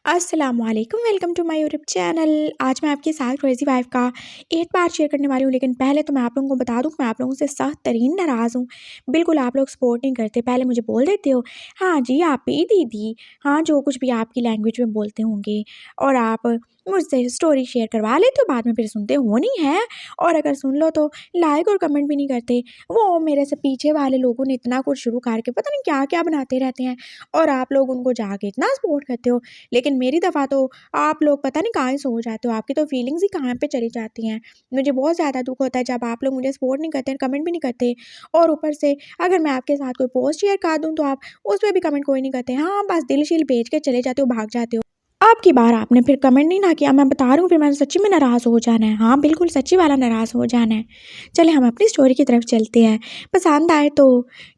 अस्सलामुअलैकुम, welcome to my YouTube channel. आज मैं आपके साथ क्रेज़ी वाइफ़ का 8 पार्ट शेयर करने वाली हूँ, लेकिन पहले तो मैं आप लोगों को बता दूँ कि मैं आप लोगों से सख्त तरीन नाराज़ हूँ। बिल्कुल आप लोग सपोर्ट नहीं करते, पहले मुझे बोल देते हो, हाँ जी, आप ही दीदी, हाँ, जो कुछ भी आपकी लैंग्वेज में बोलते होंगे और आप मुझसे स्टोरी शेयर करवा लेते हो, बाद में फिर सुनते हो नहीं है और अगर सुन लो तो लाइक और कमेंट भी नहीं करते। वो मेरे से पीछे वाले लोगों ने इतना कुछ शुरू करके पता नहीं क्या-क्या बनाते रहते हैं और आप लोग उनको जाके इतना सपोर्ट करते हो। लेकिन मेरी दफ़ा तो आप लोग पता नहीं कहाँ सो जाते हो, आपकी तो फीलिंग्स ही कहाँ पे चली जाती हैं। मुझे बहुत ज़्यादा दुःख होता है जब आप लोग मुझे सपोर्ट नहीं करते, कमेंट भी नहीं करते और ऊपर से अगर मैं आपके साथ कोई पोस्ट शेयर कर दूँ तो आप उस पे भी कमेंट कोई नहीं करते। हाँ, बस दिल-शील भेज के चले जाते हो, भाग जाते हो। अब की बार आपने फिर कमेंट नहीं ना किया, मैं बता रही हूँ फिर मैंने सच्ची में नाराज़ हो जाना है। हाँ, बिल्कुल सच्ची वाला नाराज़ हो जाना है। चलिए हम अपनी स्टोरी की तरफ चलते हैं। पसंद आए तो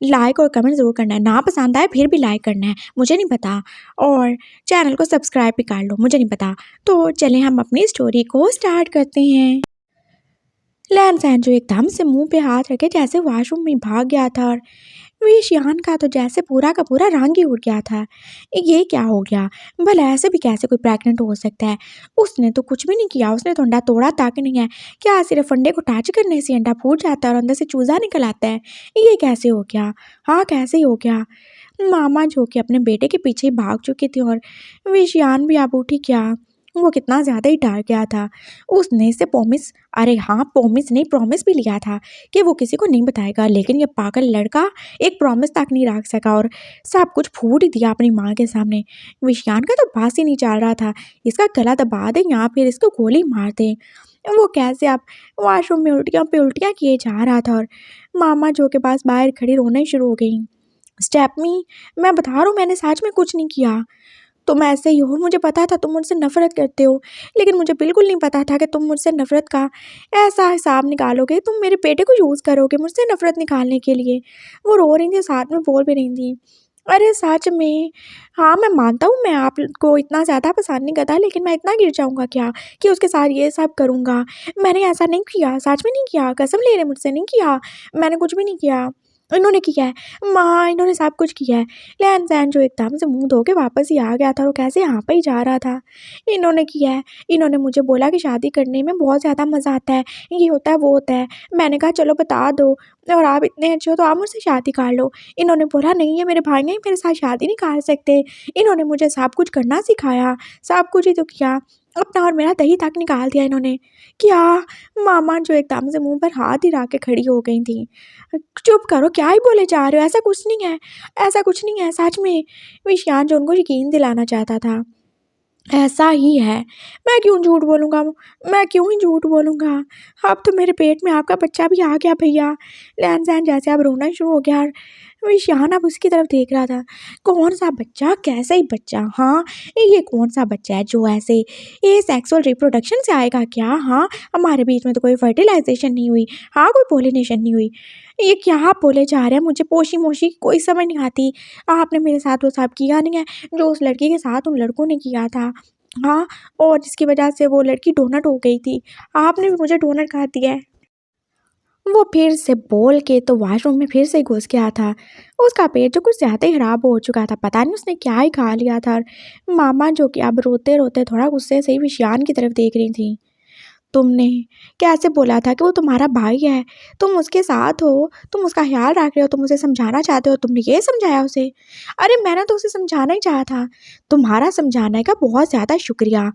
लाइक और कमेंट ज़रूर करना है, ना पसंद आए फिर भी लाइक करना है, मुझे नहीं पता और चैनल को सब्सक्राइब भी कर लो, मुझे नहीं पता। तो चलें हम अपनी स्टोरी को स्टार्ट करते हैं। लैन सैन जो एकदम से मुँह पे हाथ रखे जैसे वॉशरूम में भाग गया था और विशियान का तो जैसे पूरा का पूरा रंग ही उड़ गया था। ये क्या हो गया? भला ऐसे भी कैसे कोई प्रेग्नेंट हो सकता है? उसने तो कुछ भी नहीं किया, उसने तो अंडा तोड़ा तक नहीं है। क्या सिर्फ अंडे को टच करने से अंडा फूट जाता है और अंदर से चूजा निकल आता है? ये कैसे हो गया? हाँ, कैसे हो गया? मामा जो कि अपने बेटे के पीछे ही भाग चुकी थी और विशियान भी अब उठी क्या? वो कितना ज़्यादा ही डर गया था। उसने इससे प्रॉमिस अरे हाँ, प्रॉमिस नहीं प्रॉमिस भी लिया था कि वो किसी को नहीं बताएगा, लेकिन ये पागल लड़का एक प्रॉमिस तक नहीं रख सका और सब कुछ फूट ही दिया अपनी माँ के सामने। विशियान का तो बस ही नहीं चल रहा था, इसका गला दबा दें या फिर इसको गोली मार दें। वो कैसे अब वॉशरूम में उल्टियाँ पे उल्टियाँ किए जा रहा था और मामा जो के पास बाहर खड़ी रोने शुरू हो गई। स्टेपनी, मैं बता रहा हूँ मैंने सच में कुछ नहीं किया। तुम ऐसे ही हो, मुझे पता था तुम मुझसे नफ़रत करते हो, लेकिन मुझे बिल्कुल नहीं पता था कि तुम मुझसे नफ़रत का ऐसा हिसाब निकालोगे, तुम मेरे बेटे को यूज़ करोगे मुझसे नफ़रत निकालने के लिए। वो रो रही थी, साथ में बोल भी रही थी। अरे सच में, हाँ, मैं मानता हूँ मैं आपको इतना ज़्यादा पसंद नहीं करता, लेकिन मैं इतना गिर जाऊँगा क्या कि उसके साथ ये सब करूँगा? मैंने ऐसा नहीं किया, सच में नहीं किया, कसम ले रहे मुझसे नहीं किया, मैंने कुछ भी नहीं किया। इन्होंने किया है, माँ इन्होंने सब कुछ किया है। लैन सैन जो एकदम से मुँह धो के वापस ही आ गया था और वो कैसे यहाँ पे ही जा रहा था। इन्होंने किया है, इन्होंने मुझे बोला कि शादी करने में बहुत ज़्यादा मज़ा आता है, ये होता है, वो होता है। मैंने कहा चलो बता दो और आप इतने अच्छे हो तो आप मुझसे शादी कर लो। इन्होंने बोला नहीं, ये मेरे भाई हैं, मेरे साथ शादी नहीं कर सकते। इन्होंने मुझे सब कुछ करना सिखाया, सब कुछ ही तो किया। अपना और मेरा दही तक निकाल दिया इन्होंने। क्या? मामा जो एकदम से मुँह पर हाथ ही रख के खड़ी हो गई थी। चुप करो, क्या ही बोले जा रहे हो? ऐसा कुछ नहीं है, ऐसा कुछ नहीं है सच में। विशियान जो उनको यकीन दिलाना चाहता था। ऐसा ही है, मैं क्यों झूठ बोलूँगा? मैं क्यों ही झूठ बोलूँगा? अब तो मेरे पेट में आपका बच्चा भी आ गया भैया। लैन-सैन जैसे अब रोना शुरू हो गया और विशियान अब उसकी तरफ देख रहा था। कौन-सा बच्चा? कैसा ही बच्चा? हाँ, ये कौन-सा बच्चा है जो ऐसे ये सेक्सुअल रिप्रोडक्शन से आएगा क्या? हाँ, हमारे बीच में तो कोई फर्टिलाइज़ेशन नहीं हुई। हाँ, कोई पॉलिनेशन नहीं हुई। ये क्या आप बोले जा रहे हैं? मुझे पोशी-मोशी कोई समझ नहीं आती। आपने मेरे साथ वो सब किया नहीं है, जो उस लड़की के साथ उन लड़कों ने किया था। हाँ, और जिसकी वजह से वो लड़की डोनट हो गई थी। आपने भी मुझे डोनट कहा दिया है। वो फिर से बोल के तो वॉशरूम में फिर से घुस गया था। उसका पेट जो कुछ ज़्यादा ही खराब हो चुका था, पता नहीं उसने क्या ही खा लिया था और मामा जो कि अब रोते-रोते थोड़ा गुस्से से ही विशियान की तरफ देख रही थी। तुमने कैसे बोला था कि वो तुम्हारा भाई है? तुम उसके साथ हो, तुम उसका ख़्याल रख रहे हो, तुम उसे समझाना चाहते हो, तुमने ये समझाया उसे? अरे मैंने तो उसे समझाना ही चाहा था। तुम्हारा समझाने का बहुत ज़्यादा शुक्रिया।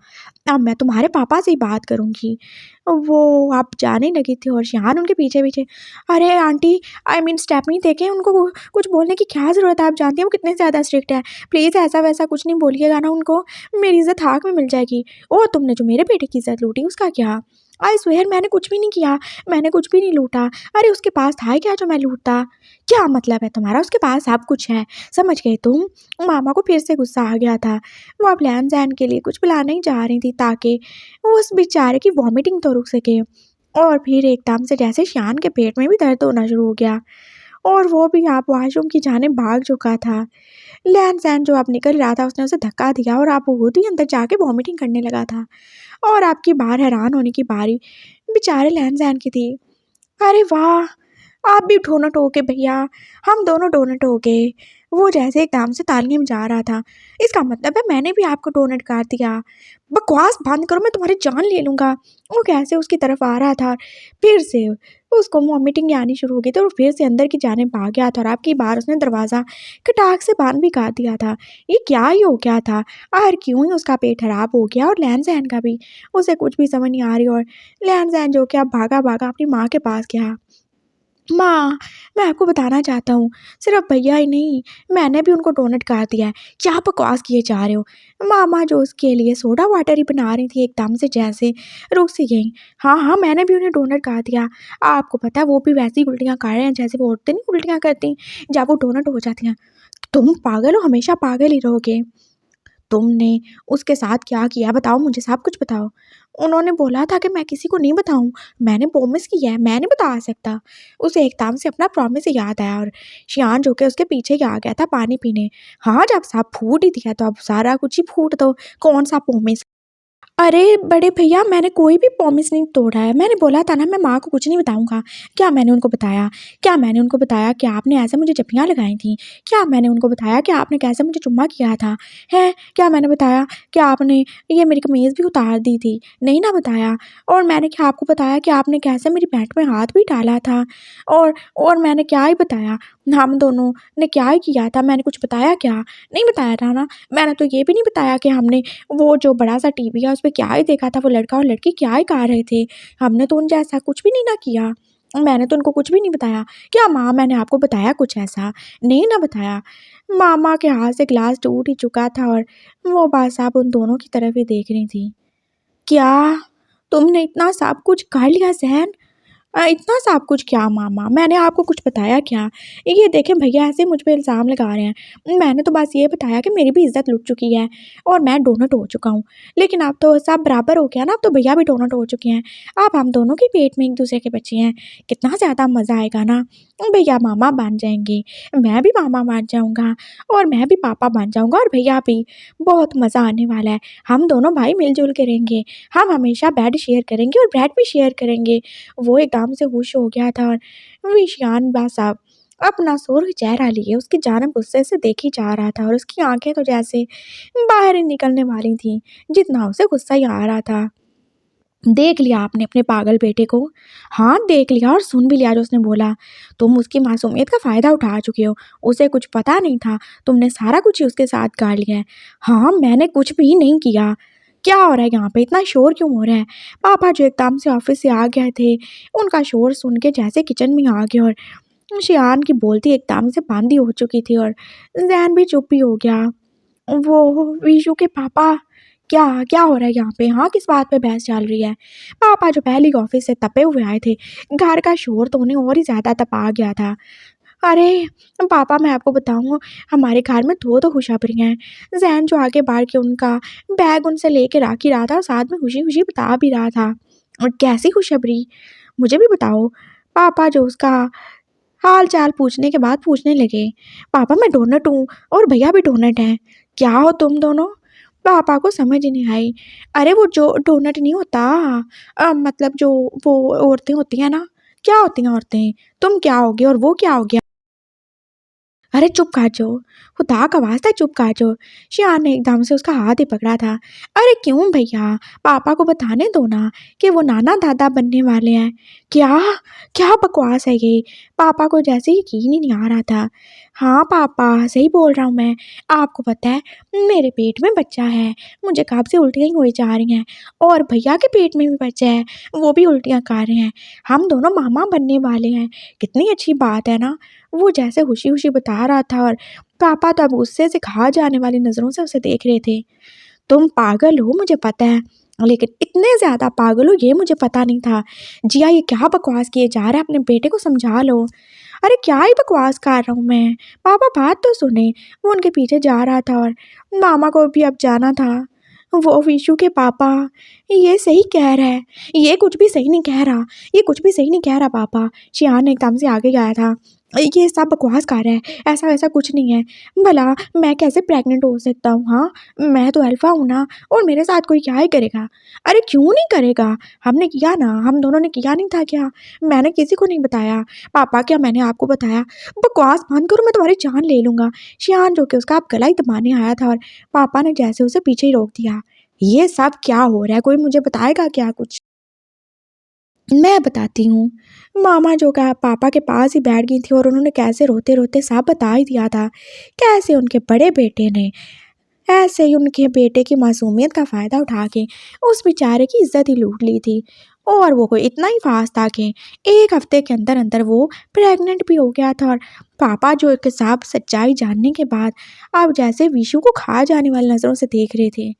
अब मैं तुम्हारे पापा से ही बात करूँगी। वो अब जाने लगी थी और शिहान उनके पीछे-पीछे, अरे आंटी आई मीन स्टेपनी देखें उनको कुछ बोलने की क्या ज़रूरत है? आप जानती हैं वो कितने ज़्यादा स्ट्रिक्ट है। प्लीज़ ऐसा-वैसा कुछ नहीं बोलिएगा ना उनको, मेरी इज़्ज़त हाथ में मिल जाएगी। ओह! तुमने जो मेरे बेटे की इज़्ज़त लूटी उसका क्या? आई स्वेयर मैंने कुछ भी नहीं किया, मैंने कुछ भी नहीं लूटा। अरे उसके पास था ही क्या जो मैं लूटता? क्या मतलब है तुम्हारा? उसके पास सब कुछ है, समझ गए तुम? मामा को फिर से गुस्सा आ गया था। वो अब लैन-सैन के लिए कुछ पिलाने ही जा रही थी ताकि उस बेचारे की वॉमिटिंग तो रुक सके। और फिर एकदम से जैसे शियान के पेट में भी दर्द होना शुरू हो गया और वो भी अब वॉशरूम की जानिब भाग चुका था। लैन-सैन जो अब निकल रहा था उसने उसे धक्का दिया और अब वो खुद ही अंदर जाके वॉमिटिंग करने लगा था। और आपकी बार हैरान होने की बारी बेचारे लैन-सैन की थी। अरे वाह! आप भी डोनट हो गए भैया, हम दोनों डोनट हो गए। वो जैसे एकदम से तालियां बजा रहा था। इसका मतलब है मैंने भी आपको डोनट काट दिया। बकवास बंद करो, मैं तुम्हारी जान ले लूँगा। वो कैसे उसकी तरफ आ रहा था। फिर से उसको वॉमिटिंग आनी शुरू हो गई थी और फिर से अंदर की जाने भाग गया था और आपकी बार उसने दरवाज़ा खटाक से बंद भी कर दिया था। ये क्या ही हो गया था? आखिर क्यों ही उसका पेट खराब हो गया और लैन-सैन का भी। उसे कुछ भी समझ नहीं आ रही और लैन-सैन जो कि अब भागा-भागा अपनी माँ के पास गया। माँ, मैं आपको बताना चाहता हूँ, सिर्फ़ भैया ही नहीं, मैंने भी उनको डोनट काट दिया है। क्या बकवास किए जा रहे हो? मामा जो उसके लिए सोडा वाटर ही बना रही थी एकदम से जैसे रुक सी गईं। हाँ, हाँ, मैंने भी उन्हें डोनट काट दिया। आपको पता है वो भी वैसी उल्टियाँ कर रहे हैं जैसे वो औरतें नहीं उल्टियाँ करती, जब वो डोनट हो जाती हैं। तुम पागल हो, हमेशा पागल ही रहोगे। तुमने उसके साथ क्या किया बताओ मुझे, सब कुछ बताओ। उन्होंने बोला था कि मैं किसी को नहीं बताऊँ। मैंने प्रॉमिस किया है, मैं नहीं बता सकता। उसे एकदम से अपना प्रॉमिस याद आया और शियान जो कि उसके पीछे ही आ गया था पानी पीने। हाँ, जब सब फूट ही दिया तो अब सारा कुछ ही फूट दो, कौन-सा प्रॉमिस। अरे! बड़े भैया मैंने कोई भी प्रॉमिस नहीं तोड़ा है। मैंने बोला था ना मैं माँ को कुछ नहीं बताऊँगा। क्या मैंने उनको बताया? क्या मैंने उनको बताया कि आपने ऐसे मुझे जप्पियाँ लगाई थीं? क्या मैंने उनको बताया कि आपने कैसे मुझे चुम्मा किया था? हैं? क्या मैंने बताया कि आपने ये मेरी कमीज़ भी उतार दी थी? नहीं ना बताया। और मैंने क्या आपको बताया कि आपने कैसे मेरी पैंट में हाथ भी डाला था? और मैंने क्या ही बताया? हम दोनों ने क्या ही किया था? मैंने कुछ बताया क्या? नहीं बताया था ना। मैंने तो ये भी नहीं बताया कि हमने वो जो बड़ा-सा टीवी है, उसपे क्या ही देखा था, वो लड़का और लड़की क्या ही गा रहे थे। हमने तो उन जैसा कुछ भी नहीं ना किया। मैंने तो उनको कुछ भी नहीं बताया। क्या माँ मैंने आपको बताया कुछ ऐसा? नहीं ना बताया। मामा के हाथ से ग्लास टूट ही चुका था और वो भाई साहब उन दोनों की तरफ ही देख रही थी। क्या? तुमने इतना सब कुछ कर लिया सहन? इतना सब कुछ क्या मामा? मैंने आपको कुछ बताया क्या? ये देखें भैया ऐसे मुझ पे इल्ज़ाम लगा रहे हैं। मैंने तो बस ये बताया कि मेरी भी इज़्ज़त लुट चुकी है और मैं डोनट हो चुका हूँ। लेकिन अब तो सब बराबर हो गया ना, अब तो भैया भी डोनट हो चुके हैं। अब हम दोनों के पेट में एक-दूसरे के बच्चे हैं। कितना ज़्यादा मज़ा आएगा ना। भैया मामा बन जाएँगे, मैं भी मामा बन जाऊँगा और मैं भी पापा बन जाऊँगा और भैया भी। बहुत मज़ा आने वाला है। हम दोनों भाई मिल-जुल के रहेंगे। हम हमेशा बेड शेयर करेंगे और ब्रेड भी शेयर करेंगे। वो एकदम से खुश हो गया था और विशियान साहब अपना सुर्ख चेहरा लिए उसकी जानिब गुस्से से देखी जा रहा था और उसकी आंखें तो जैसे बाहर ही निकलने वाली थीं, जितना उसे गुस्सा ही आ रहा था। देख लिया आपने अपने पागल बेटे को? हाँ, देख लिया और सुन भी लिया जो उसने बोला। तुम उसकी मासूमियत का फ़ायदा उठा चुके हो। उसे कुछ पता नहीं था, तुमने सारा कुछ ही उसके साथ कर लिया है। हाँ, मैंने कुछ भी नहीं किया। क्या हो रहा है यहाँ पे? इतना शोर क्यों हो रहा है? पापा जो एकदम से ऑफ़िस से आ गए थे, उनका शोर सुन के जैसे किचन में आ गए और शियान की बोलती एकदम से बंद ही हो चुकी थी और ज़ैन भी चुप ही हो गया। वो विशु के पापा, क्या क्या हो रहा है यहाँ पे? हाँ, किस बात पे बहस चल रही है? पापा जो पहले ही ऑफ़िस से तपे हुए आए थे, घर का शोर तो उन्हें और ही ज़्यादा तपा गया था। अरे! पापा मैं आपको बताऊँ, हमारे घर में 2 तो खुशखबरी हैं। ज़ैन जो आगे बढ़ के उनका बैग उनसे लेके रख ही रहा था और साथ में खुशी-खुशी बता भी रहा था। और कैसी खुशखबरी? मुझे भी बताओ। पापा जो उसका हाल-चाल पूछने के बाद पूछने लगे, "पापा मैं डोनट हूँ और भैया भी डोनट हैं। क्या हो तुम दोनों?" पापा को समझ ही नहीं आई। अरे वो जो डोनट नहीं होता मतलब जो वो औरतें होती हैं ना, क्या होती हैं औरतें? तुम क्या होगे और वो क्या हो गया? अरे चुप कर जाओ, खुदा का वास्ता चुप कर जाओ। शियान ने एकदम से उसका हाथ ही पकड़ा था। अरे क्यों भैया, पापा को बताने दो ना कि वो नाना दादा बनने वाले हैं। क्या? क्या बकवास है ये? पापा को जैसे यकीन ही नहीं आ रहा था। हाँ पापा, सही बोल रहा हूँ मैं। आपको पता है मेरे पेट में बच्चा है, मुझे कब से उल्टियाँ ही हुई जा रही हैं और भैया के पेट में भी बच्चा है, वो भी उल्टियाँ कर रहे हैं। हम दोनों मामा बनने वाले हैं। कितनी अच्छी बात है ना? वो जैसे खुशी-खुशी बता रहा था और पापा तो अब गुस्से से खा जाने वाली नज़रों से उसे देख रहे थे। तुम पागल हो मुझे पता है, लेकिन इतने ज़्यादा पागल हो ये मुझे पता नहीं था। जिया ये क्या बकवास किए जा रहा है, अपने बेटे को समझा लो। अरे क्या ही बकवास कर रहा हूँ मैं, पापा बात तो सुने। वो उनके पीछे जा रहा था और मामा को भी अब जाना था। वो विशु के पापा, ये सही कह रहा है, ये कुछ भी सही नहीं कह रहा, ये कुछ भी सही नहीं कह रहा पापा। शियान एकदम से आगे गया था। ये सब बकवास कर रहा है, ऐसा वैसा कुछ नहीं है। भला मैं कैसे प्रेग्नेंट हो सकता हूँ? हाँ, मैं तो अल्फ़ा हूँ ना, और मेरे साथ कोई क्या ही करेगा? अरे क्यों नहीं करेगा? हमने किया ना, हम दोनों ने किया नहीं था क्या? मैंने किसी को नहीं बताया। पापा, क्या मैंने आपको बताया? बकवास बंद करो, मैं तुम्हारी जान ले लूँगा। शियान जो कि उसका अब गला ही दबाने आया था, और पापा ने जैसे उसे पीछे ही रोक दिया। ये सब क्या हो रहा है? कोई मुझे बताएगा क्या कुछ? मैं बताती हूँ। मामा जो का पापा के पास ही बैठ गई थी, और उन्होंने कैसे रोते-रोते सब बता ही दिया था। कैसे उनके बड़े बेटे ने ऐसे ही उनके बेटे की मासूमियत का फ़ायदा उठा के उस बेचारे की इज़्ज़त ही लूट ली थी। और वो कोई इतना ही फ़ास्ट था कि 1 हफ़्ते के अंदर-अंदर वो प्रेग्नेंट भी हो गया था, और पापा जो एक सब सच्चाई जानने के बाद अब जैसे विशु को खा जाने वाली नज़रों से देख रहे थे।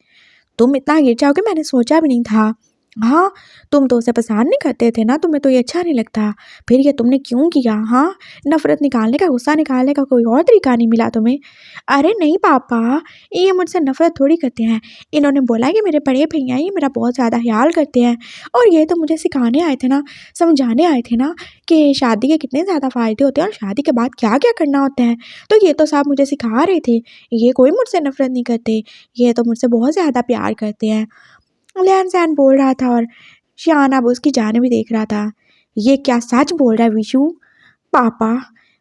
तुम इतना गिर जाओगे मैंने सोचा भी नहीं था। हाँ, तुम तो उसे पसंद नहीं करते थे ना, तुम्हें तो ये अच्छा नहीं लगता। फिर ये तुमने क्यों किया? हाँ, नफ़रत निकालने का, गुस्सा निकालने का कोई और तरीका नहीं मिला तुम्हें? अरे नहीं पापा, ये मुझसे नफ़रत थोड़ी करते हैं। इन्होंने बोला कि मेरे बड़े भैया ये मेरा बहुत ज़्यादा ख़्याल करते हैं, और ये तो मुझे सिखाने आए थे ना, समझाने आए थे ना कि शादी के कितने ज़्यादा फ़ायदे होते हैं और शादी के बाद क्या-क्या करना होता है। तो ये तो सब मुझे सिखा रहे थे। ये कोई मुझसे नफ़रत नहीं करते, ये तो मुझसे बहुत ज़्यादा प्यार करते हैं। लैन-सैन बोल रहा था, और शियान अब उसकी जानिब भी देख रहा था। ये क्या सच बोल रहा है विशु? पापा,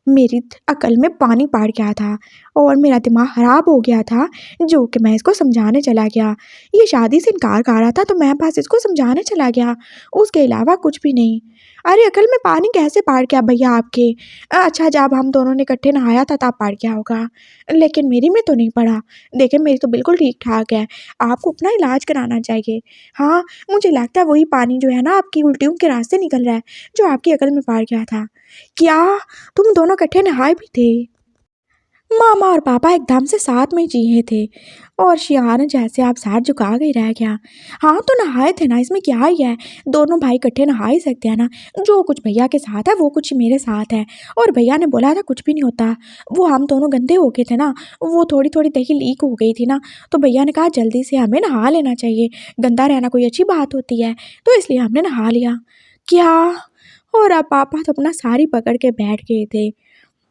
मेरी अकल में पानी पड़ गया था, और मेरा दिमाग ख़राब हो गया था, जो कि मैं इसको समझाने चला गया। ये शादी से इनकार कर रहा था, तो मैं बस इसको समझाने चला गया, उसके अलावा कुछ भी नहीं। अरे अकल में पानी कैसे पड़ गया भैया आपके? अच्छा, जब हम दोनों ने इकट्ठे नहाया था तब पड़ गया होगा, लेकिन मेरी में तो नहीं पड़ा। देखिए मेरी तो बिल्कुल ठीक-ठाक है, आपको अपना इलाज कराना चाहिए। हाँ, मुझे लगता है वही पानी जो है ना आपकी उल्टियों के रास्ते निकल रहा है, जो आपकी अकल में पड़ गया था। क्या? तुम दोनों इकट्ठे नहाए भी थे? मामा और पापा एकदम से साथ में चीखे थे, और शियान जैसे आप सर झुका के रह गया। हाँ तो नहाए थे ना, इसमें क्या ही है? दोनों भाई इकट्ठे नहा ही सकते हैं ना। जो कुछ भैया के साथ है वो कुछ मेरे साथ है, और भैया ने बोला था कुछ भी नहीं होता। वो हम दोनों गंदे हो गए थे ना, वो थोड़ी थोड़ी दही लीक हो गई थी ना, तो भैया ने कहा जल्दी से हमें नहा लेना चाहिए, गंदा रहना कोई अच्छी बात होती है, तो इसलिए हमने नहा लिया। क्या? और अब पापा तो अपना साड़ी पकड़ के बैठ गए थे।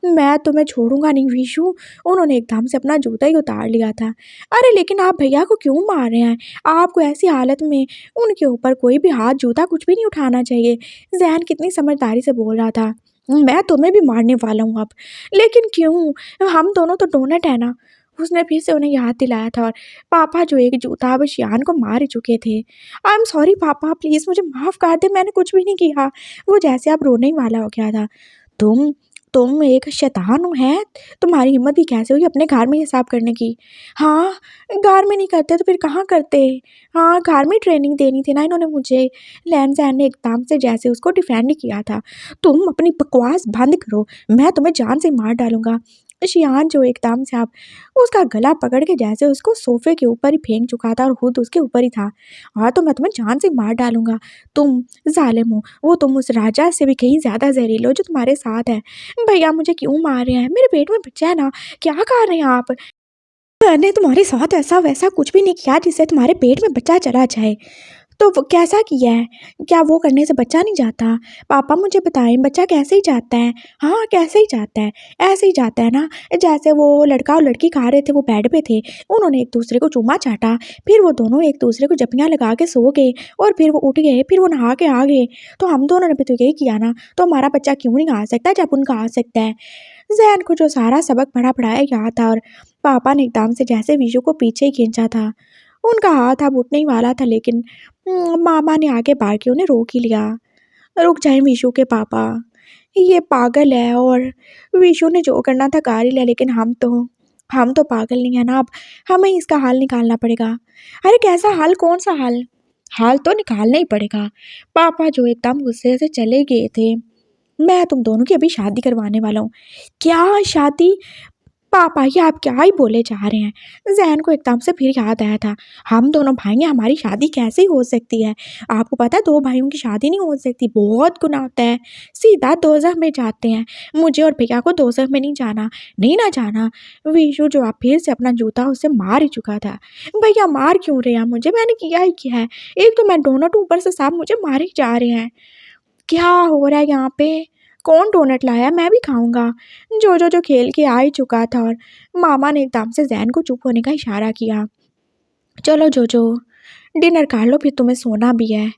मैं तुम्हें छोड़ूंगा नहीं विशु, उन्होंने एकदम से अपना जूता ही उतार लिया था। अरे लेकिन आप भैया को क्यों मार रहे हैं? आपको ऐसी हालत में उनके ऊपर कोई भी हाथ, जूता कुछ भी नहीं उठाना चाहिए। जैन कितनी समझदारी से बोल रहा था। मैं तुम्हें भी मारने वाला हूँ अब। लेकिन क्यों? हम दोनों तो डोनट है ना। उसने फिर से उन्हें याद दिलाया था, और पापा जो एक जूता अब शियान को मार ही चुके थे। आई एम सॉरी पापा, प्लीज़ मुझे माफ़ कर दे, मैंने कुछ भी नहीं किया। वो जैसे अब रोने ही वाला हो गया था। तुम तुम एक शैतान हो हैं? तुम्हारी हिम्मत भी कैसे हुई अपने घर में ये सब करने की? हाँ, घर में नहीं करते तो फिर कहाँ करते? हाँ, घर में ट्रेनिंग देनी थी ना इन्होंने मुझे। लैन-सैन ने एकदम से जैसे उसको डिफेंड ही किया था। तुम अपनी बकवास बंद करो, मैं तुम्हें जान से मार डालूँगा। शियान जो एकदम से अब उसका गला पकड़ के जैसे उसको सोफ़े के ऊपर ही फेंक चुका था, और खुद उसके ऊपर ही था। हाँ, तो मैं तुम्हें जान से मार डालूँगा। तुम ज़ालिम हो, वो तुम उस राजा से भी कहीं ज़्यादा ज़हरीले हो जो तुम्हारे साथ है। भैया मुझे क्यों मार रहे हैं? मेरे पेट में बच्चा है ना, क्या कर रहे हैं आप? मैंने तुम्हारे साथ ऐसा-वैसा कुछ भी नहीं किया जिससे तुम्हारे पेट में बच्चा चला जाए। तो वो कैसा किया है? क्या वो करने से बच्चा नहीं जाता? पापा मुझे बताएँ, बच्चा कैसे ही जाता है? हाँ, कैसे ही जाता है? ऐसे ही जाता है ना, जैसे वो लड़का और लड़की खा रहे थे, वो बेड पे थे, उन्होंने एक-दूसरे को चूमा चाटा, फिर वो दोनों एक-दूसरे को जप्पियाँ लगा के सो गए, और फिर वो उठ गए, फिर वो नहा के आ गए। तो हम दोनों ने भी तो यही किया ना, तो हमारा बच्चा क्यों नहीं आ सकता जब उनका आ सकता है? ज़ैन को जो सारा सबक पढ़ा-पढ़ाया याद था, और पापा ने एकदम से जैसे विशु को पीछे ही खींचा था। उनका हाथ अब उठने ही वाला था, लेकिन मामा ने आगे बढ़ के उन्हें रोक ही लिया। रुक जाएँ विशु के पापा, ये पागल है, और विशु ने जो करना था कर ही लिया, लेकिन हम तो पागल नहीं है ना अब, हमें इसका हल निकालना पड़ेगा। अरे कैसा हल? कौन-सा हल? हल तो निकालना ही पड़ेगा। पापा जो एकदम गुस्से से चले गए थे। मैं तुम दोनों की अभी शादी करवाने वाला हूँ। क्या शादी? पापा ये आप क्या ही बोले जा रहे हैं? ज़ैन को एकदम से फिर याद आया था, हम दोनों भाई हैं, हमारी शादी कैसे हो सकती है? आपको पता है 2 भाइयों की शादी नहीं हो सकती, बहुत गुनाह होता है, सीधा दोज़ख में जाते हैं। मुझे और भैया को दोज़ख में नहीं जाना, नहीं ना जाना। विशु जो अब फिर से अपना जूता उसे मार ही चुका था। भैया मार क्यों रहे हैं मुझे? मैंने किया ही क्या है? एक तो मैं डोनट हूँ, ऊपर से सब मुझे मारे ही जा रहे हैं। क्या हो रहा है यहाँ पे? कौन डोनट लाया, मैं भी खाऊंगा। जो खेल के आ ही चुका था और मामा ने एकदम से जैन को चुप होने का इशारा किया। चलो जो डिनर कर लो, फिर तुम्हें सोना भी है।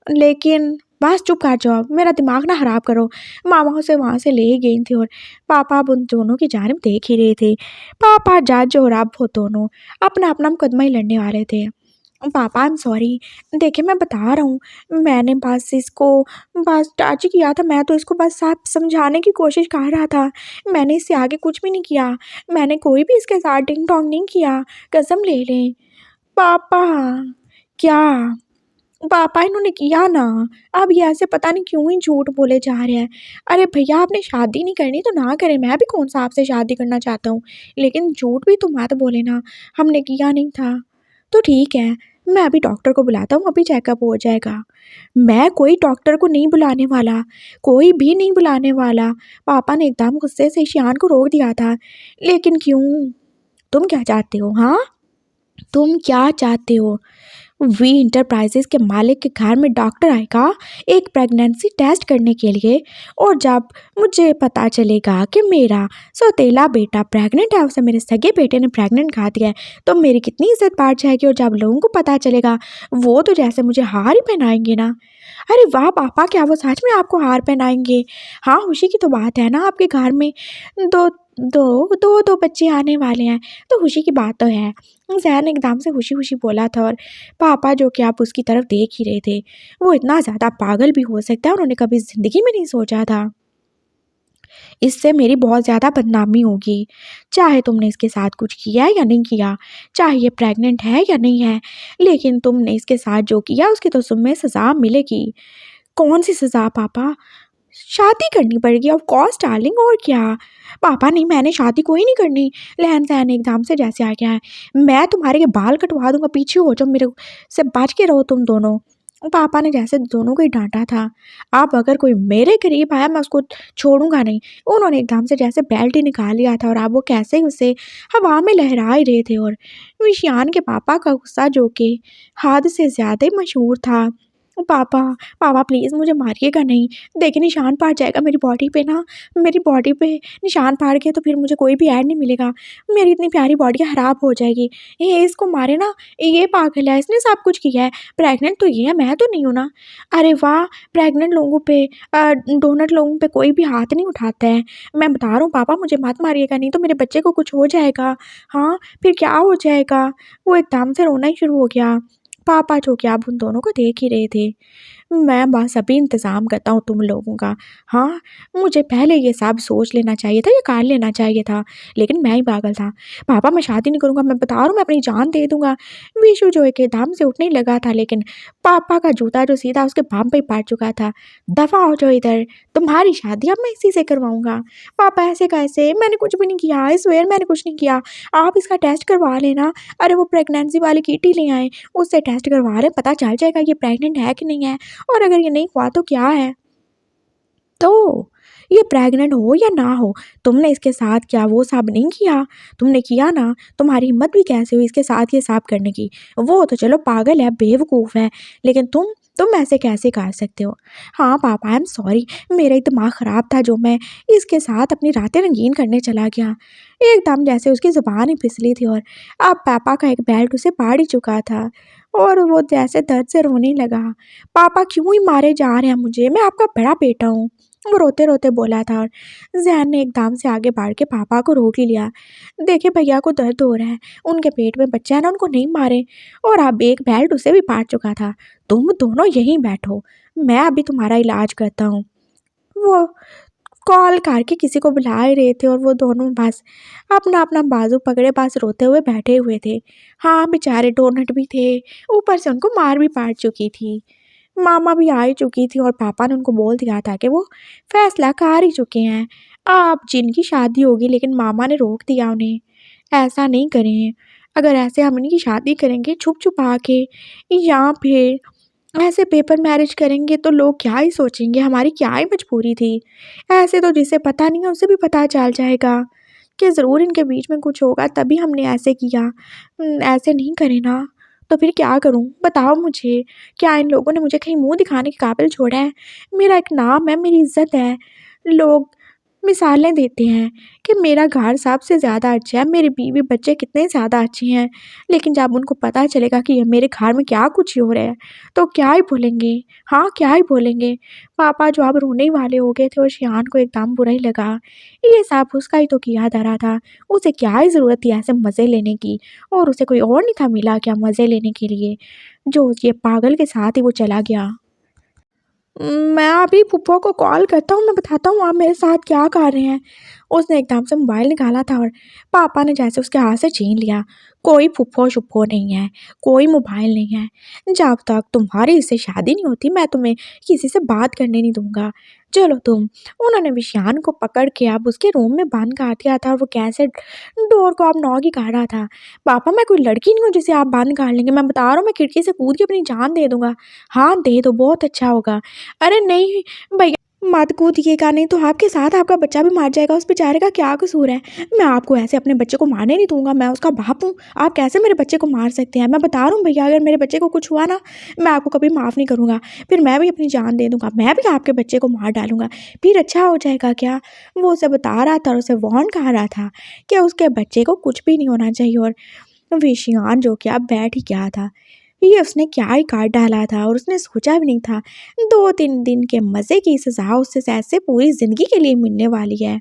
लेकिन बस चुप कर जाओ, मेरा दिमाग ना खराब करो। मामा उसे वहाँ से ले गई थी और पापा अब उन दोनों की जानिब देख ही रहे थे। पापा जज और अब वो दोनों अपना अपना मुकदमा ही लड़ने वाले थे। पापा आई एम सॉरी, देखिए मैं बता रहा हूँ, मैंने बस इसको बस टच किया था, मैं तो इसको बस साफ समझाने की कोशिश कर रहा था, मैंने इससे आगे कुछ भी नहीं किया, मैंने कोई भी इसके साथ डिंग डोंग नहीं किया, कसम ले लें। पापा क्या? पापा इन्होंने किया ना, अब ये ऐसे पता नहीं क्यों ही झूठ बोले जा रहे हैं। अरे भैया आपने शादी नहीं करनी तो ना करें, मैं भी कौन सा आपसे शादी करना चाहता हूँ, लेकिन झूठ भी तो मत बोले ना, हमने किया नहीं था। तो ठीक है, मैं अभी डॉक्टर को बुलाता हूँ, अभी चेकअप हो जाएगा। मैं कोई डॉक्टर को नहीं बुलाने वाला, कोई भी नहीं बुलाने वाला। पापा ने एकदम गुस्से से ईशान को रोक दिया था। लेकिन क्यों? तुम क्या चाहते हो? हाँ, तुम क्या चाहते हो? वी इंटरप्राइजेस के मालिक के घर में डॉक्टर आएगा एक प्रेगनेंसी टेस्ट करने के लिए, और जब मुझे पता चलेगा कि मेरा सौतेला बेटा प्रेग्नेंट है, उसे मेरे सगे बेटे ने प्रेग्नेंट खा दिया है, तो मेरी कितनी इज्जत बढ़ जाएगी। और जब लोगों को पता चलेगा, वो तो जैसे मुझे हार ही पहनाएंगे ना। अरे वाह पापा, क्या वो सच में आपको हार पहनाएंगे? हाँ, खुशी की तो बात है ना, आपके घर में दो दो बच्चे आने वाले हैं, तो खुशी की बात तो है। जैन एकदम से खुशी खुशी बोला था और पापा जो कि आप उसकी तरफ देख ही रहे थे, वो इतना ज़्यादा पागल भी हो सकता है, उन्होंने कभी ज़िंदगी में नहीं सोचा था। इससे मेरी बहुत ज़्यादा बदनामी होगी, चाहे तुमने इसके साथ कुछ किया है या नहीं किया, चाहे ये प्रेग्नेंट है या नहीं है, लेकिन तुमने इसके साथ जो किया उसकी तो तुम्हें सज़ा मिलेगी। कौन सी सज़ा पापा? शादी करनी पड़ेगी ऑफ कोर्स डार्लिंग, और क्या। पापा नहीं, मैंने शादी कोई नहीं करनी। लहन सहन एकदम से जैसे आ गया है, मैं तुम्हारे के बाल कटवा दूंगा, पीछे हो जाओ, मेरे से बच के रहो तुम दोनों। पापा ने जैसे दोनों को ही डांटा था, अब अगर कोई मेरे करीब आया मैं उसको छोड़ूंगा नहीं। उन्होंने एकदम से जैसे बेल्ट ही निकाल लिया था और अब वो कैसे ही उसे हवा में लहरा ही रहे थे। और विशियान के पापा का गुस्सा जो कि हद से ज़्यादा ही मशहूर था। पापा, पापा प्लीज़ मुझे मारिएगा नहीं, देखिए निशान पड़ जाएगा मेरी बॉडी पे ना, मेरी बॉडी पे निशान पड़ गया तो फिर मुझे कोई भी ऐड नहीं मिलेगा, मेरी इतनी प्यारी बॉडी ख़राब हो जाएगी। ये इसको मारे ना, ये पागल है, इसने सब कुछ किया है, प्रेग्नेंट तो ये है, मैं तो नहीं हूँ ना। अरे वाह, प्रेग्नेंट लोगों पे डोनट लोगों पे कोई भी हाथ नहीं उठाता है। मैं बता रहा हूँ पापा, मुझे मत मारिएगा, नहीं तो मेरे बच्चे को कुछ हो जाएगा। हाँ, फिर क्या हो जाएगा? वो एकदम से रोना ही शुरू हो गया। पापा जो कि अब उन दोनों को देख ही रहे थे। मैं बस अभी इंतज़ाम करता हूँ तुम लोगों का। हाँ, मुझे पहले ये सब सोच लेना चाहिए था, ये कर लेना चाहिए था, लेकिन मैं ही पागल था। पापा मैं शादी नहीं करूँगा, मैं बता रहा हूँ, मैं अपनी जान दे दूँगा। विशु जो है कि एकदम से उठने लगा था, लेकिन पापा का जूता जो सीधा उसके बाम पे ही पड़ चुका था। दफ़ा हो जाओ इधर, तुम्हारी शादी अब मैं इसी से करवाऊँगा। पापा ऐसे कैसे? मैंने कुछ भी नहीं किया, आई स्वेयर मैंने कुछ नहीं किया। आप इसका टेस्ट करवा लेना। अरे वो प्रेगनेंसी वाली किटी ले आएँ, उससे टेस्ट करवा रहे, पता चल जाएगा ये प्रेग्नेंट है कि नहीं है, और अगर ये नहीं हुआ तो क्या है? तो ये प्रेग्नेंट हो या ना हो, तुमने इसके साथ क्या वो सब नहीं किया? तुमने किया ना, तुम्हारी हिम्मत भी कैसे हुई इसके साथ ये सब करने की? वो तो चलो पागल है, बेवकूफ़ है, लेकिन तुम ऐसे कैसे कर सकते हो? हाँ पापा आई एम सॉरी, मेरा ही दिमाग ख़राब था जो मैं इसके साथ अपनी रातें रंगीन करने चला गया। एकदम जैसे उसकी ज़ुबान ही फिसली थी और अब पापा का एक बेल्ट उसे पाड़ ही चुका था और वो जैसे दर्द से रोने लगा। पापा क्यों ही मारे जा रहे हैं मुझे, मैं आपका बड़ा बेटा हूँ, वो रोते रोते बोला था। और जैन ने एकदम से आगे बढ़ के पापा को रोक ही लिया। देखिए भैया को दर्द हो रहा है, उनके पेट में बच्चा है ना, उनको नहीं मारे, और अब एक बेल्ट उसे भी पाट चुका था। तुम दोनों यहीं बैठो, मैं अभी तुम्हारा इलाज करता हूँ। वो कॉल करके किसी को बुला ही रहे थे और वो दोनों बस अपना अपना बाजू पकड़े बस रोते हुए बैठे हुए थे। हाँ बेचारे डोनट भी थे, ऊपर से उनको मार भी पड़ चुकी थी, मामा भी आ ही चुकी थी और पापा ने उनको बोल दिया था कि वो फैसला कर ही चुके हैं, अब जिनकी शादी होगी, लेकिन मामा ने रोक दिया उन्हें, ऐसा नहीं करें। अगर ऐसे हम इनकी शादी करेंगे छुप छुपा के, या फिर ऐसे पेपर मैरिज करेंगे तो लोग क्या ही सोचेंगे, हमारी क्या ही मजबूरी थी। ऐसे तो जिसे पता नहीं है उसे भी पता चल जाएगा कि ज़रूर इनके बीच में कुछ होगा, तभी हमने ऐसे किया। ऐसे नहीं करें ना, तो फिर क्या करूं बताओ मुझे? क्या इन लोगों ने मुझे कहीं मुंह दिखाने के काबिल छोड़ा है? मेरा एक नाम है, मेरी इज्जत है, लोग मिसालें देते हैं कि मेरा घर सबसे ज़्यादा अच्छा है, मेरी बीवी बच्चे कितने ज़्यादा अच्छे हैं, लेकिन जब उनको पता चलेगा कि ये मेरे घर में क्या कुछ हो रहा है, तो क्या ही बोलेंगे। हाँ, क्या ही बोलेंगे। पापा जो अब रोने ही वाले हो गए थे और शियान को एकदम बुरा ही लगा। ये सब उसका ही तो किया धरा था, उसे क्या ही ज़रूरत थी ऐसे मज़े लेने की, और उसे कोई और नहीं था मिला क्या मज़े लेने के लिए, जो ये पागल के साथ ही वो चला गया। मैं अभी फूफो को कॉल करता हूँ, मैं बताता हूँ आप मेरे साथ क्या कर रहे हैं। उसने एकदम से मोबाइल निकाला था और पापा ने जैसे उसके हाथ से छीन लिया। कोई फूफो-शुफो नहीं है, कोई मोबाइल नहीं है। जब तक तुम्हारी इससे शादी नहीं होती मैं तुम्हें किसी से बात करने नहीं दूँगा। चलो तुम। उन्होंने विशान को पकड़ के अब उसके रूम में बंद कर दिया था और वो कैसे डोर को अब नॉक ही कर रहा था। पापा मैं कोई लड़की नहीं हूँ जिसे आप बंद कर लेंगे, मैं बता रहा हूँ मैं खिड़की से कूद के अपनी जान दे दूँगा। हाँ, दे दो बहुत अच्छा होगा। अरे नहीं भैया मत कूदिएगा, नहीं तो आपके साथ आपका बच्चा भी मर जाएगा, उस बेचारे का क्या कसूर है। मैं आपको ऐसे अपने बच्चे को मारने नहीं दूंगा, मैं उसका बाप हूँ। आप कैसे मेरे बच्चे को मार सकते हैं। मैं बता रहा हूँ भैया, अगर मेरे बच्चे को कुछ हुआ ना मैं आपको कभी माफ़ नहीं करूँगा। फिर मैं भी अपनी जान दे दूँगा, मैं भी आपके बच्चे को मार डालूँगा। फिर अच्छा हो जाएगा क्या। वो उसे बता रहा था और उसे वार्न कर रहा था कि उसके बच्चे को कुछ भी नहीं होना चाहिए। और विशियान जो कि अब बैठ ही गया था। ये उसने क्या ही काट डाला था और उसने सोचा भी नहीं था 2-3 दिन के मज़े की सज़ा उससे ऐसे पूरी ज़िंदगी के लिए मिलने वाली है।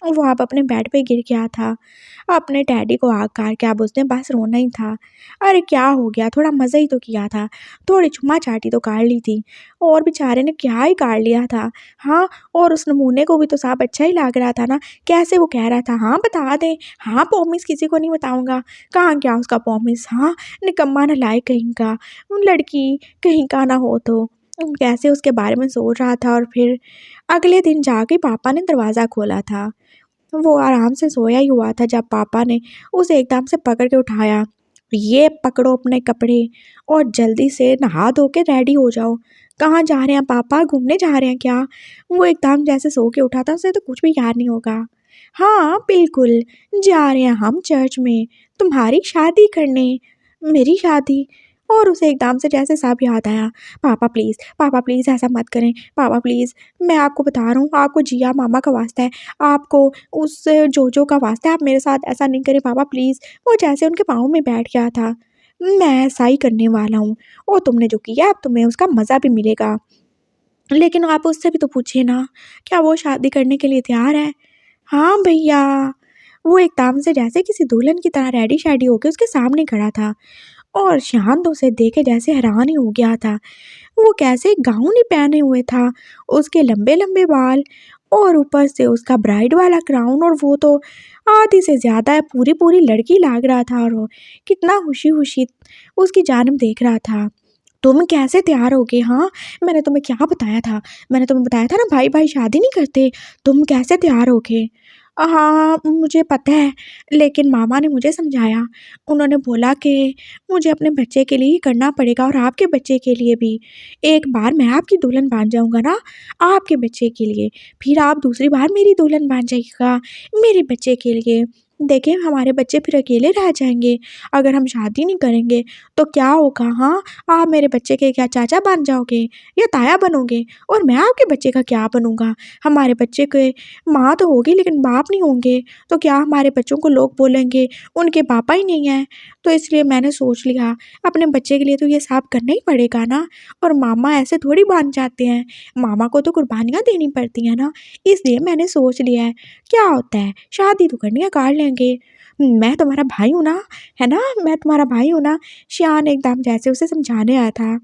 वो अब अपने बेड पे गिर गया था। अपने डैडी को आग कार के अब उसने बस रोना ही था। अरे क्या हो गया, थोड़ा मज़ा ही तो किया था, थोड़ी चुम्मा-चाटी तो कर ली थी और बेचारे ने क्या ही कर लिया था। हाँ, और उस नमूने को भी तो सब अच्छा ही लग रहा था ना, कैसे वो कह रहा था हाँ बता दे, हाँ प्रॉमिस किसी को नहीं बताऊँगा। कहाँ गया उसका प्रॉमिस। हाँ, निकम्मा नालायक कहीं का, लड़की कहीं का ना हो तो। कैसे उसके बारे में सोच रहा था और फिर अगले दिन जाके पापा ने दरवाज़ा खोला था। वो आराम से सोया ही हुआ था जब पापा ने उसे एकदम से पकड़ के उठाया। ये पकड़ो अपने कपड़े और जल्दी से नहा धो के रेडी हो जाओ। कहाँ जा रहे हैं पापा, घूमने जा रहे हैं क्या। वो एकदम जैसे सो के उठा था, उसे तो कुछ भी याद नहीं होगा। हाँ बिल्कुल, जा रहे हैं हम चर्च में तुम्हारी शादी करने। मेरी शादी। और उसे एकदम से जैसे सब याद आया। पापा प्लीज़ ऐसा मत करें। पापा प्लीज़, मैं आपको बता रहा हूँ, आपको जिया मामा का वास्ता है, आपको उस जोजो का वास्ता है, आप मेरे साथ ऐसा नहीं करें पापा प्लीज़। वो जैसे उनके पाँव में बैठ गया था। मैं ऐसा ही करने वाला हूँ और तुमने जो किया अब तुम्हें उसका मज़ा भी मिलेगा। लेकिन आप उससे भी तो पूछिए ना, क्या वो शादी करने के लिए तैयार है। हाँ भैया। वो एकदम से जैसे किसी दुल्हन की तरह रेडी-शेडी होके उसके सामने खड़ा था और शांत उसे देखे जैसे हैरान ही हो गया था। वो कैसे गाउन ही पहने हुए था, उसके लंबे-लंबे बाल और ऊपर से उसका ब्राइड वाला क्राउन, और वो तो आधी से ज़्यादा पूरी-पूरी लड़की लग रहा था और वो कितना खुशी-खुशी उसकी जानिब देख रहा था। तुम कैसे तैयार होगे हाँ? मैंने तुम्हें क्या बताया था? मैंने तुम्हें बताया था ना भाई-भाई शादी नहीं करते। तुम कैसे तैयार होगे? हाँ, मुझे पता है, लेकिन मामा ने मुझे समझाया। उन्होंने बोला कि मुझे अपने बच्चे के लिए ही करना पड़ेगा और आपके बच्चे के लिए भी। एक बार मैं आपकी दुल्हन बन जाऊँगा ना आपके बच्चे के लिए, फिर आप दूसरी बार मेरी दुल्हन बन जाइएगा मेरे बच्चे के लिए। देखिए हमारे बच्चे फिर अकेले रह जाएँगे, अगर हम शादी नहीं करेंगे तो क्या होगा हाँ? आप मेरे बच्चे के क्या चाचा बन जाओगे या ताया बनोगे और मैं आपके बच्चे का क्या बनूँगा? हमारे बच्चे के माँ तो होगी लेकिन बाप नहीं होंगे, तो क्या हमारे बच्चों को लोग बोलेंगे उनके पापा ही नहीं हैं। तो इसलिए मैंने सोच लिया अपने बच्चे के लिए तो ये सब करना ही पड़ेगा ना, और मामा ऐसे थोड़ी बन जाते हैं, मामा को तो कुर्बानियाँ देनी पड़ती हैं ना, इसलिए मैंने सोच लिया है। क्या होता है, शादी तो करनी है कर लेंगे। मैं तुम्हारा भाई हूँ ना, है ना? मैं तुम्हारा भाई हूँ ना? श्यान एकदम जैसे उसे समझाने आया था।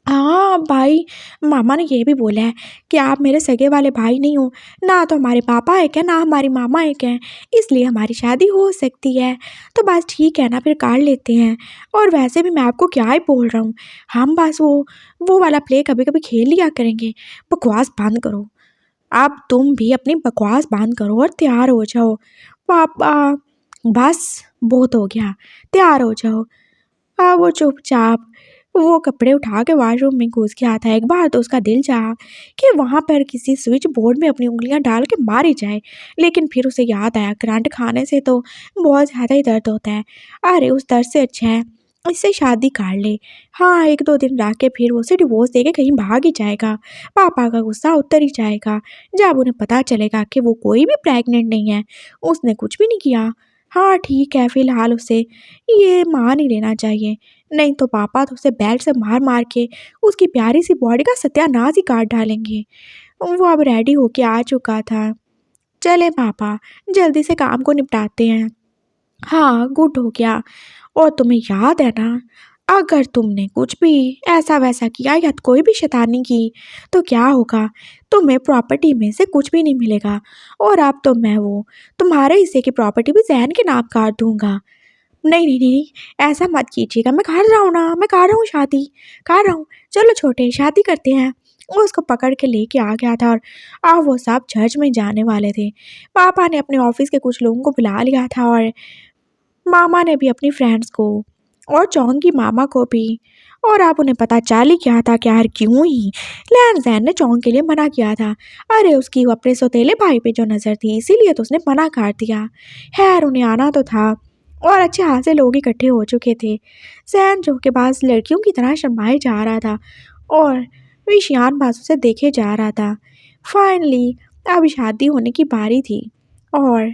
हाँ, भाई, मामा ने ये भी बोला है कि आप मेरे सगे वाले भाई नहीं हो, ना तो हमारे पापा एक हैं, ना हमारी मामा एक हैं, इसलिए हमारी शादी हो सकती है। तो बस ठीक है ना, फिर कर लेते हैं। और वैसे भी मैं आपको क्या ही बोल रहा हूँ, हम बस वो वाला प्ले कभी-कभी खेल लिया करेंगे। बकवास बंद करो। अब तुम भी अपनी बकवास बंद करो और तैयार हो जाओ। पापा, बस बहुत हो गया, तैयार हो जाओ। वो चुपचाप वो कपड़े उठा के वॉशरूम में घुस गया था। एक बार तो उसका दिल चाहा कि वहाँ पर किसी स्विच बोर्ड में अपनी उँगलियाँ डाल के मारी जाए, लेकिन फिर उसे याद आया करंट खाने से तो बहुत ज़्यादा ही दर्द होता है। अरे उस दर्द से अच्छा है इससे शादी कर ले। हाँ, 1-2 दिन रह के फिर वो उसे डिवोर्स देके कहीं भाग ही जाएगा। पापा का गुस्सा उतर ही जाएगा। जब उन्हें पता चलेगा कि वो कोई भी प्रेग्नेंट नहीं है, उसने कुछ भी नहीं किया। हाँ, ठीक है, फिलहाल उसे ये मान ही लेना चाहिए। नहीं तो पापा तो उसे बेल्ट से मार-मार के उसकी प्यारी-सी बॉडी का सत्यानाश ही काट डालेंगे। वो अब रेडी होके आ चुका था। चलें पापा, जल्दी से काम को निपटाते हैं। हाँ, गुड हो गया। और तुम्हें याद है ना, अगर तुमने कुछ भी ऐसा-वैसा किया या कोई भी शैतानी की, तो क्या होगा? तुम्हें प्रॉपर्टी में से कुछ भी नहीं मिलेगा और अब तो मैं वो तुम्हारे हिस्से की प्रॉपर्टी भी ज़ैन के नाम कर दूँगा। नहीं, नहीं, नहीं, ऐसा मत कीजिएगा, मैं कर रहा हूँ ना, मैं कर रहा हूँ शादी, कर रहा हूँ। चलो छोटे, शादी करते हैं। वो उसको पकड़ के लेके आ गया था और अब वो सब चर्च में जाने वाले थे। पापा ने अपने ऑफ़िस के कुछ लोगों को बुला लिया था और मामा ने भी अपनी फ्रेंड्स को और चौंग की मामा को भी। और अब उन्हें पता चल ही गया था कि यार क्यों ही लैन जैन ने चौंग के लिए मना किया था। अरे उसकी वो अपने सौतेले भाई पे जो नज़र थी इसीलिए तो उसने मना कर दिया। खैर उन्हें आना तो था और अच्छे खासे लोग इकट्ठे हो चुके थे। जैन जो के पास लड़कियों की तरह शर्माए जा रहा था और विशियान बाजू से देखे जा रहा था। फाइनली अब शादी होने की बारी थी और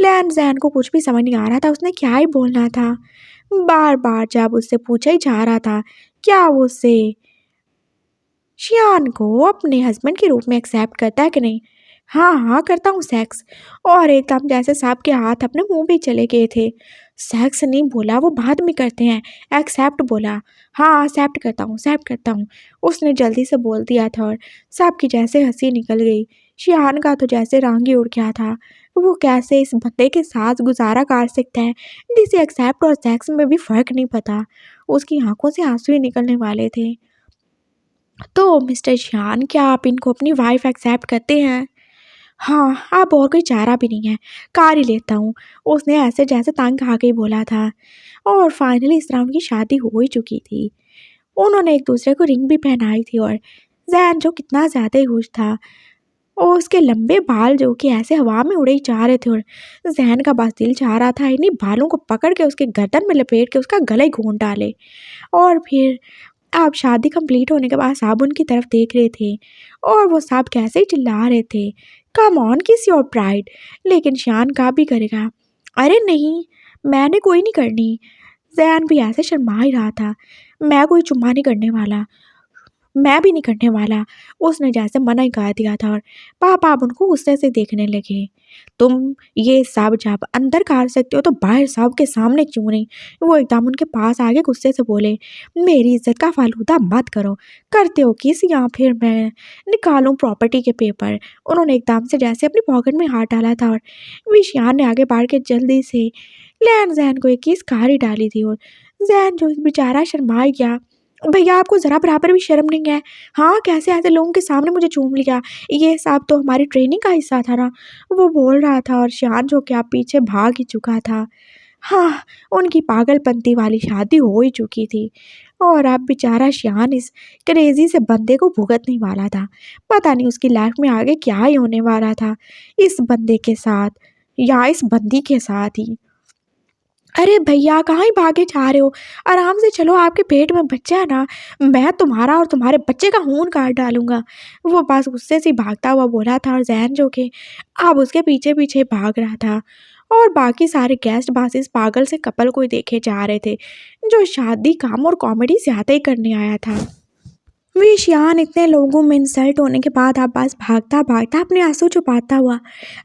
लैन ज़ैन को कुछ भी समझ नहीं आ रहा था उसने क्या ही बोलना था। बार-बार जब उससे पूछा ही जा रहा था, क्या वो उससे शियान को अपने हस्बैंड के रूप में एक्सेप्ट करता है कि नहीं? हाँ, हाँ, करता हूँ सेक्स। और एकदम जैसे सांप के हाथ अपने मुँह पे चले गए थे। सेक्स नहीं बोला, वो बाद में करते हैं, एक्सेप्ट बोला। हाँ, एक्सेप्ट करता हूँ। उसने जल्दी से बोल दिया था और सबकी जैसे हँसी निकल गई। शियान का तो जैसे रंग ही उड़ गया था। वो कैसे इस बंदे के साथ गुज़ारा कर सकता है, जिसे एक्सेप्ट और सेक्स में भी फ़र्क नहीं पता। उसकी आँखों से आँसू ही निकलने वाले थे। तो मिस्टर शियान, क्या आप इनको अपनी वाइफ़ एक्सेप्ट करते हैं? हाँ, अब और कोई चारा भी नहीं है, कर ही लेता हूँ। उसने ऐसे जैसे तंग आके ही बोला था। और फाइनली इस तरह उनकी शादी हो ही चुकी थी। उन्होंने एक-दूसरे को रिंग भी पहनाई थी और ज़ैन जो कितना ज़्यादा ही खुश था और उसके लंबे बाल जो कि ऐसे हवा में उड़े ही जा रहे थे और ज़ैन का बस दिल चाह रहा था इन्हीं बालों को पकड़ के उसके गर्दन में लपेट के उसका गला ही घोंट डाले। और फिर अब शादी कंप्लीट होने के बाद सब उनकी तरफ देख रहे थे और वो सब कैसे ही चिल्ला रहे थे, कम ऑन किस योर प्राइड। लेकिन शान का भी करेगा। अरे नहीं, मैंने कोई नहीं करनी। जैन भी ऐसे शर्मा ही रहा था। मैं कोई चुम्मा नहीं करने वाला, मैं भी नहीं करने वाला। उसने जैसे मना ही कर दिया था और पापा अब उनको गुस्से से देखने लगे। तुम ये सब जब अंदर कर सकते हो तो बाहर सबके सामने क्यों नहीं? वो एकदम उनके पास आके गुस्से से बोले, मेरी इज्जत का फालूदा मत करो। करते हो किस या फिर मैं निकालूं प्रॉपर्टी के पेपर? उन्होंने एकदम से जैसे अपनी पॉकेट में हाथ डाला था और विशियान ने आगे बढ़ के जल्दी से लैन जैन को एक किस कार ही डाली थी और जैन जो बेचारा शर्मा ही गया। भैया आपको ज़रा बराबर भी शर्म नहीं है? हाँ, कैसे ऐसे लोगों के सामने मुझे चूम लिया? ये सब तो हमारी ट्रेनिंग का हिस्सा था ना। वो बोल रहा था और शान जो कि अब पीछे भाग ही चुका था। हाँ, उनकी पागलपंती वाली शादी हो ही चुकी थी और अब बेचारा शान इस क्रेज़ी से बंदे को भुगतने वाला था। पता नहीं उसकी लाइफ में आगे क्या ही होने वाला था, इस बंदे के साथ या इस बंदी के साथ ही। अरे भैया कहाँ ही भागे जा रहे हो? आराम से चलो, आपके पेट में बच्चा है ना, मैं तुम्हारा और तुम्हारे बच्चे का खून काट डालूँगा। वो बस गुस्से से भागता हुआ बोला था और ज़ैन जो कि अब उसके पीछे-पीछे भाग रहा था और बाकी सारे गेस्ट बस इस पागल से कपल को ही देखे जा रहे थे, जो शादी, काम और कॉमेडी ज़्यादा ही करने आया था। विशियान इतने लोगों में इंसल्ट होने के बाद अब बस भागता-भागता अपने आंसू छुपाता हुआ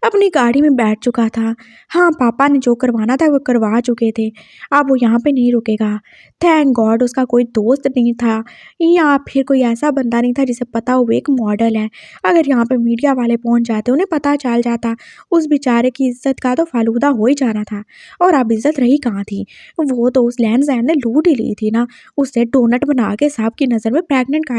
अपनी गाड़ी में बैठ चुका था। हाँ, पापा ने जो करवाना था वो करवा चुके थे। अब वो यहाँ पे नहीं रुकेगा। थैंक गॉड उसका कोई दोस्त नहीं था या फिर कोई ऐसा बंदा नहीं था जिसे पता हो वो एक मॉडल है। अगर यहाँ पे मीडिया वाले पहुँच जाते, उन्हें पता चल जाता, उस बेचारे की इज़्ज़त का तो फालूदा हो ही जाना था। और अब इज़्ज़त रही कहाँ थी? वो तो उस लैन ज़ैन ने लूट ही ली थी ना, उससे डोनट बना के सबकी नज़र में प्रेग्नेंट करके।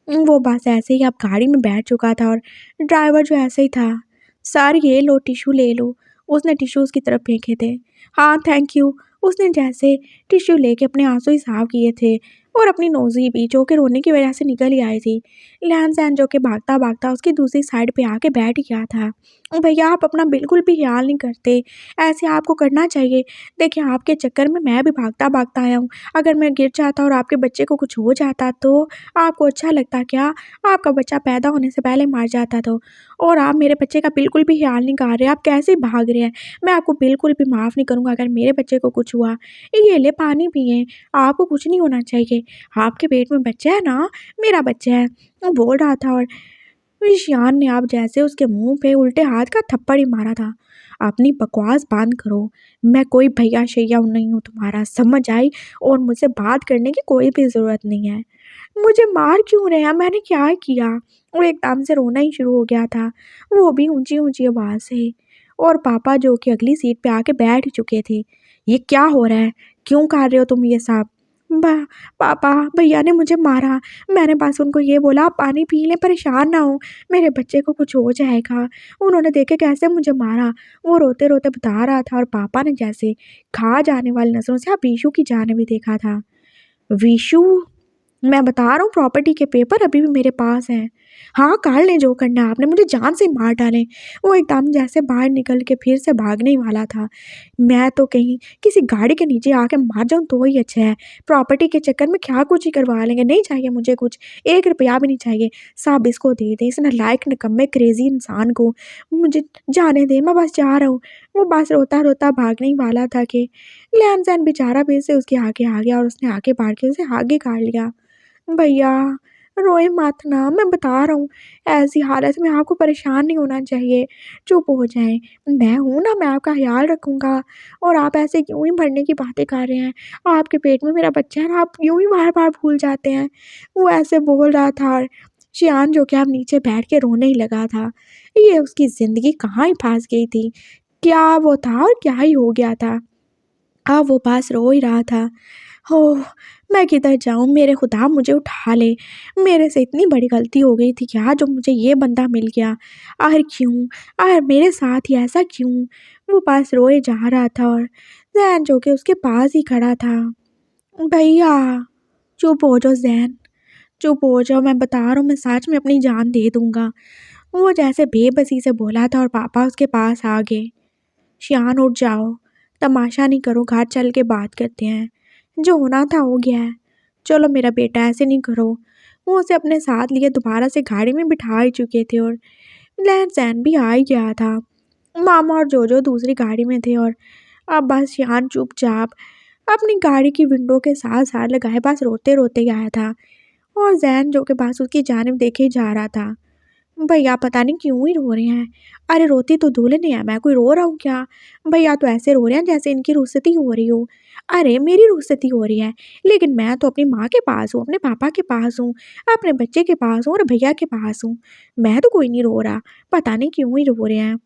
वो बस ऐसे ही अब गाड़ी में बैठ चुका था और ड्राइवर जो ऐसे ही था, "सर ये लो टिश्यू ले लो।" उसने टिश्यू उसकी तरफ फेंके थे। "हाँ, थैंक यू।" उसने जैसे टिश्यू लेके अपने आंसू ही साफ किए थे, और अपनी नौज़ी भी, जो कि रोने की वजह से निकल ही आई थी। लहन-सहन जो कि भागता-भागता उसकी दूसरी साइड पे आके बैठ गया था। भैया आप अपना बिल्कुल भी ख़्याल नहीं करते, ऐसे आपको करना चाहिए। देखिए आपके चक्कर में मैं भी भागता-भागता आया हूँ, अगर मैं गिर जाता और आपके बच्चे को कुछ हो जाता तो आपको अच्छा लगता क्या? आपका बच्चा पैदा होने से पहले मर जाता तो। और आप मेरे बच्चे का बिल्कुल भी ख़्याल नहीं कर रहे, आप कैसे भाग रहे हैं? मैं आपको बिल्कुल भी माफ़ नहीं करूँगा अगर मेरे बच्चे को कुछ हुआ। ये ले पानी पिएँ, आपको कुछ नहीं होना चाहिए। आपके पेट में बच्चा है ना, मेरा बच्चा है। वो बोल रहा था और ईशान ने आप जैसे उसके मुँह पे उल्टे हाथ का थप्पड़ ही मारा था। अपनी बकवास बंद करो, मैं कोई भैया-शैया नहीं हूँ तुम्हारा, समझ आई? और मुझसे बात करने की कोई भी ज़रूरत नहीं है। मुझे मार क्यों रहे हैं? मैंने क्या किया? वो एकदम से रोना ही शुरू हो गया था, वो भी ऊँची-ऊँची आवाज़ से। और पापा जो कि अगली सीट पे आके बैठ चुके थे। ये क्या हो रहा है? क्यों कर रहे हो तुम ये सब? बा पापा, भैया ने मुझे मारा। मैंने बस उनको ये बोला आप पानी पी लें, परेशान ना हों, मेरे बच्चे को कुछ हो जाएगा। उन्होंने देखे कैसे मुझे मारा। वो रोते-रोते बता रहा था और पापा ने जैसे खा जाने वाली नज़रों से अब विशु की जाने भी देखा था। विशु? मैं बता रहा हूँ प्रॉपर्टी के पेपर अभी भी मेरे पास हैं। हाँ, कर लें जो करना है आपने, मुझे जान से मार डालें। वो एकदम जैसे बाहर निकल के फिर से भागने ही वाला था। मैं तो कहीं किसी गाड़ी के नीचे आके मर जाऊँ तो ही अच्छा है। प्रॉपर्टी के चक्कर में क्या कुछ ही करवा लेंगे, नहीं चाहिए मुझे कुछ, 1 रुपया भी नहीं चाहिए। सब इसको दे दें, इस नालायक निकम्मे क्रेज़ी इंसान को। मुझे जाने दें, मैं बस जा रहा हूँ। वो बस रोता-रोता भागने ही वाला था कि लहन-सहन बेचारा फिर से उसके आगे आ गया और उसने आगे बढ़ के उसे आगे कर लिया। भैया, रोए मत ना, मैं बता रहा हूँ, ऐसी हालत में आपको परेशान नहीं होना चाहिए, चुप हो जाएँ। मैं हूँ ना, मैं आपका ख़्याल रखूँगा और आप ऐसे क्यों ही मरने की बातें कर रहे हैं? आपके पेट में मेरा बच्चा है ना, आप यूँ ही बार-बार भूल जाते हैं। वो ऐसे बोल रहा था और शियान जो कि अब नीचे बैठ के रोने ही लगा था। ये उसकी ज़िंदगी कहाँ ही फँस गई थी, क्या वो था और क्या ही हो गया था। अब वो बस रो ही रहा था। ओह! मैं किधर जाऊँ? मेरे खुदा मुझे उठा ले। मेरे से इतनी बड़ी गलती हो गई थी क्या जो मुझे ये बंदा मिल गया? आखिर क्यों? आखिर मेरे साथ ही ऐसा क्यों? वो बस रोए जा रहा था और ज़ैन जो कि उसके पास ही खड़ा था। भैया, चुप हो जाओ ज़ैन, चुप हो जाओ, मैं बता रहा हूँ मैं सच में अपनी जान दे दूँगा। वो जैसे बेबसी से बोला था और पापा उसके पास आ गए। शियान उठ जाओ, तमाशा नहीं करो, घर चल के बात करते हैं। जो होना था हो गया है। चलो मेरा बेटा ऐसे नहीं करो। वो उसे अपने साथ लिए दोबारा से गाड़ी में बिठा ही चुके थे और लहन-सहन भी आ ही गया था। मामा और जोजो दूसरी गाड़ी में थे और अब बस शियान चुपचाप अपनी गाड़ी की विंडो के साथ-साथ लगाए बस रोते-रोते ही आया था और ज़ैन जो कि बस उसकी जानिब देखे ही जा रहा था। भैया पता नहीं क्यों ही रो रहे हैं। अरे रोती तो दुल्हन है, मैं कोई रो रहा हूँ क्या? भैया तो ऐसे रो रहे हैं जैसे इनकी रुखसती हो रही हो। अरे मेरी रुखसती हो रही है, लेकिन मैं तो अपनी माँ के पास हूँ, अपने पापा के पास हूँ, अपने बच्चे के पास हूँ और भैया के पास हूँ। मैं तो कोई नहीं रो रहा, पता नहीं क्यों ही रो रहे हैं।